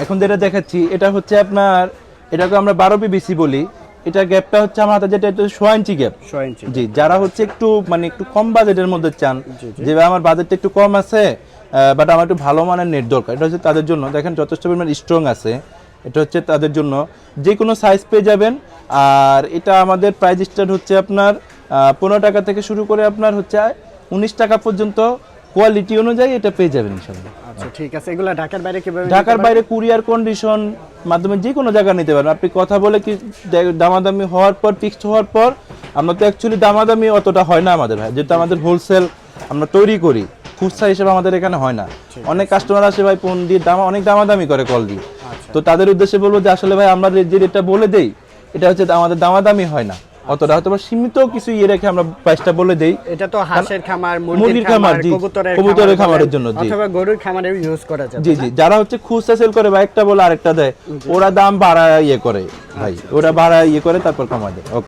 এখন যেটা দেখাচ্ছি এটা হচ্ছে আপনার, এটাকে আমরা 12 পিবিসি বলি। এটা গ্যাপটা হচ্ছে আমার হাতে যেটা 6 ইঞ্চি গ্যাপ। 6 ইঞ্চি। জি, যারা হচ্ছে একটু মানে একটু কম বাজেটের মধ্যে চান, জি, জি। যে ভাই আমার বাজেটটা একটু কম আছে বাট আমার একটু ভালো মানের নেট দরকার, এটা হচ্ছে তাদের জন্য। দেখেন যথেষ্ট পরিমাণ স্ট্রং আছে, এটা হচ্ছে তাদের জন্য যে কোনো সাইজ পেয়ে যাবেন। আর এটা আমাদের প্রাইস স্টার্ট হচ্ছে আপনার 15 টাকা থেকে শুরু করে আপনার হচ্ছে 19 টাকা পর্যন্ত, কোয়ালিটি অনুযায়ী এটা পেয়ে যাবেন ইনশাআল্লাহ। আচ্ছা ঠিক আছে, এগুলা ঢাকার বাইরে কিভাবে? ঢাকার বাইরে কুরিয়ার কন্ডিশন মাধ্যমে যে কোনো জায়গা নিতে পারেন। আপনি কথা বলে কি দামাদামি হওয়ার পর, ফিক্সড হওয়ার পর, আমরা তো অ্যাকচুয়ালি দামাদামি অতটা হয় না আমাদের ভাই, যেহেতু আমাদের হোলসেল আমরা তৈরি করি, খুচরা হিসেবে আমাদের এখানে হয় না। অনেক কাস্টমার আসে ভাই ফোন দিয়ে অনেক দামাদামি করে কল দিয়ে। তো তাদের উদ্দেশ্যে বলবো যে আসলে ভাই আমরা যে রেটটা বলে দেই এটা হচ্ছে আমাদের দামাদামি হয় না অতটা, হয়তো সীমিত কিছু ইয়ে রেখে আমরা প্রাইসটা বলে দেই। এটা তো হাঁসের খামার, মুরগির খামার, জি, কবুতরের খামারের জন্য, জি, অথবা গরুর খামারে ইউজ করা যাবে। জি জি, যারা হচ্ছে খুচরা সেল করে বা একটা বলে আরেকটা দেয়, ওরা দাম বাড়ায় ইয়ে করে ভাই, ওরা বাড়ায় ইয়ে করে তারপর কমায় দেয়।